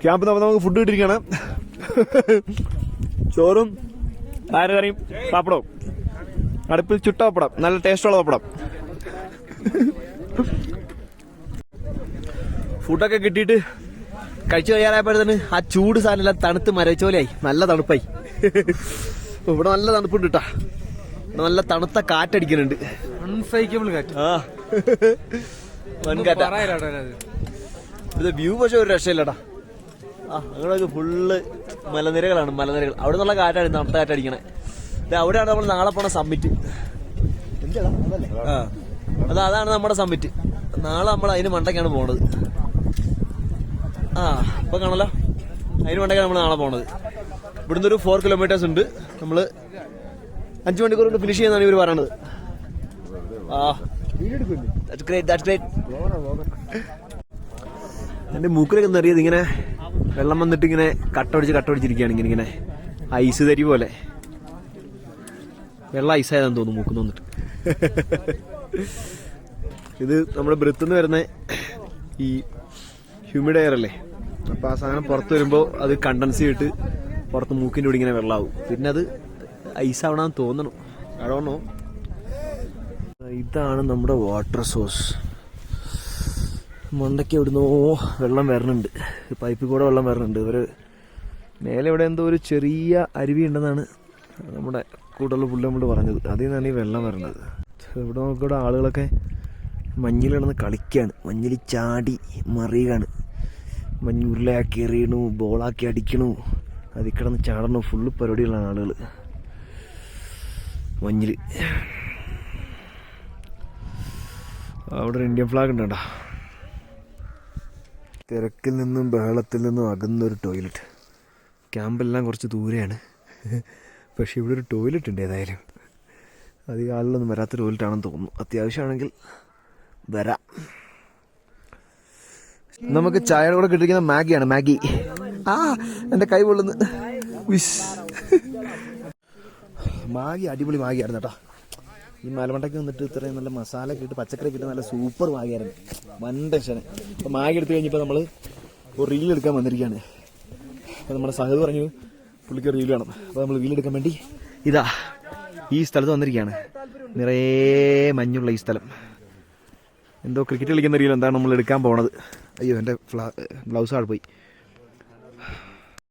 Camp നമുക്ക് food കിട്ടിയിരിക്കുകയാണ്. ചോറും പയറുകറിയും പപ്പടവും, അടുപ്പിൽ ചുട്ട പപ്പടം, നല്ല ടേസ്റ്റുള്ള പപ്പടം. ഫുഡൊക്കെ കിട്ടിയിട്ട് കഴിച്ചു കഴിയാറായപ്പോഴത്തേന് ആ ചൂട് സാധനം തണുത്ത് മരവിച്ചോലെയായി. നല്ല തണുപ്പായി. ഇവിടെ നല്ല തണുപ്പുണ്ട് കേട്ടാ. ഇവിടെ നല്ല തണുത്ത കാറ്റടിക്കുന്നുണ്ട്. അൺസൈക്കബിൾ കാറ്റ്. ഇത് വ്യൂ പക്ഷെ ഒരു രക്ഷയില്ലടാ. അങ്ങനെയൊക്കെ ഫുള്ള് മലനിരകളാണ്. അവിടെ നിന്നുള്ള കാറ്റാണ് തണുത്ത കാറ്റടിക്കണേ. അവിടെയാണ് നമ്മൾ നാളെ പോണ സമ്മിറ്റ്. അതാണ് നമ്മുടെ സമ്മിറ്റ്. നാളെ നമ്മൾ അതിന് മണ്ടയ്ക്കാണ് പോണത്. ഇപ്പൊ കാണല്ലോ, അതിന് മണ്ടയ്ക്കാണ് നമ്മൾ നാളെ പോണത്. ഇവിടുന്ന് ഒരു 4 കിലോമീറ്റേഴ്സ് ഉണ്ട്. നമ്മള് 5 മണിക്കൂർ കൊണ്ട് ഫിനിഷ് ചെയ്യുന്നതാണ് ഇവർ പറയണത്. എന്റെ മൂക്കിലൊക്കെ നിറയത് ഇങ്ങനെ വെള്ളം വന്നിട്ട് ഇങ്ങനെ കട്ടൊടിച്ചിരിക്കുകയാണ്. ഇങ്ങനെ ഐസ് തരി പോലെ. വെള്ളം ഐസായതാന്ന് തോന്നുന്നു മൂക്കുന്ന് വന്നിട്ട്. ഇത് നമ്മുടെ ബ്രിത്തുനിന്ന് വരുന്ന ഈ ഹ്യൂമിഡ് എയർ അല്ലേ. അപ്പൊ ആ സാധനം പുറത്ത് വരുമ്പോ അത് കണ്ടൻസ് ചെയ്തിട്ട് പുറത്ത് മൂക്കിൻ്റെ കൂടി ഇങ്ങനെ വെള്ളമാവും. പിന്നെ അത് ഐസാവണമെന്ന് തോന്നണം. അടവണോ. ഇതാണ് നമ്മുടെ വാട്ടർ സോഴ്സ്. മണ്ടയ്ക്ക് എവിടുന്നോ വെള്ളം വരണുണ്ട്. പൈപ്പിൽ കൂടെ വെള്ളം വരണുണ്ട്. ഇവര് മേലെ ഇവിടെ എന്തോ ഒരു ചെറിയ അരുവി ഉണ്ടെന്നാണ് നമ്മുടെ കൂടുതൽ പുള്ളി നമ്മൾ പറഞ്ഞത്. അതിൽ നിന്നാണ് ഈ വെള്ളം വരണത്. ഇവിടെ നോക്കിയുടെ ആളുകളൊക്കെ മഞ്ഞിൽ കിടന്ന് കളിക്കുകയാണ്. മഞ്ഞിൽ ചാടി മറിയുകയാണ്. മഞ്ഞുരുളയാക്കി എറിയണു, ബോളാക്കി അടിക്കണു, അതിൽ കിടന്ന് ചാടണു. ഫുള്ള് പരിപാടികളാണ് ആളുകൾ മഞ്ഞിൽ. അവിടെ ഒരു ഇന്ത്യൻ ഫ്ലാഗ് ഉണ്ട് കേട്ടോ. തിരക്കിൽ നിന്നും ബഹളത്തിൽ നിന്നും അകന്നൊരു ടോയ്ലറ്റ്. ക്യാമ്പെല്ലാം കുറച്ച് ദൂരെയാണ്, പക്ഷെ ഇവിടെ ഒരു ടോയ്ലറ്റ് ഉണ്ട്. ഏതായാലും അധികം ആളിലൊന്നും വരാത്ത ടോയ്ലറ്റാണെന്ന് തോന്നുന്നു. അത്യാവശ്യമാണെങ്കിൽ വരാം. നമുക്ക് ചായയുടെ കൂടെ കിട്ടിയിരിക്കുന്ന മാഗിയാണ്. മാഗി. എൻ്റെ കൈ പൊള്ളുന്നു. മാഗി അടിപൊളി മാഗിയായിരുന്നു കേട്ടോ. ഈ മലമണ്ടയ്ക്ക് വന്നിട്ട് ഇത്രയും നല്ല മസാല ഒക്കെ ഇട്ട് പച്ചക്കറി ഇട്ട് നല്ല സൂപ്പർ മാഗിയായിരുന്നു. വൻ ടെൻഷന്. അപ്പോൾ മാഗി എടുത്തു കഴിഞ്ഞപ്പോൾ നമ്മൾ ഒരു റീൽ എടുക്കാൻ വന്നിരിക്കുകയാണ്. അപ്പോൾ നമ്മുടെ സഹദ് പറഞ്ഞു പുള്ളിക്ക് റീൽ വേണം. അപ്പോൾ നമ്മൾ റീൽ എടുക്കാൻ വേണ്ടി ഈ സ്ഥലത്ത് വന്നിരിക്കുകയാണ്. നിറയെ മഞ്ഞുള്ള ഈ സ്ഥലം. എന്തോ ക്രിക്കറ്റ് കളിക്കുന്ന റീൽ എന്താണ് നമ്മൾ എടുക്കാൻ പോണത്. അയ്യോ, എൻ്റെ ബ്ലൗസ് ആൾ പോയി.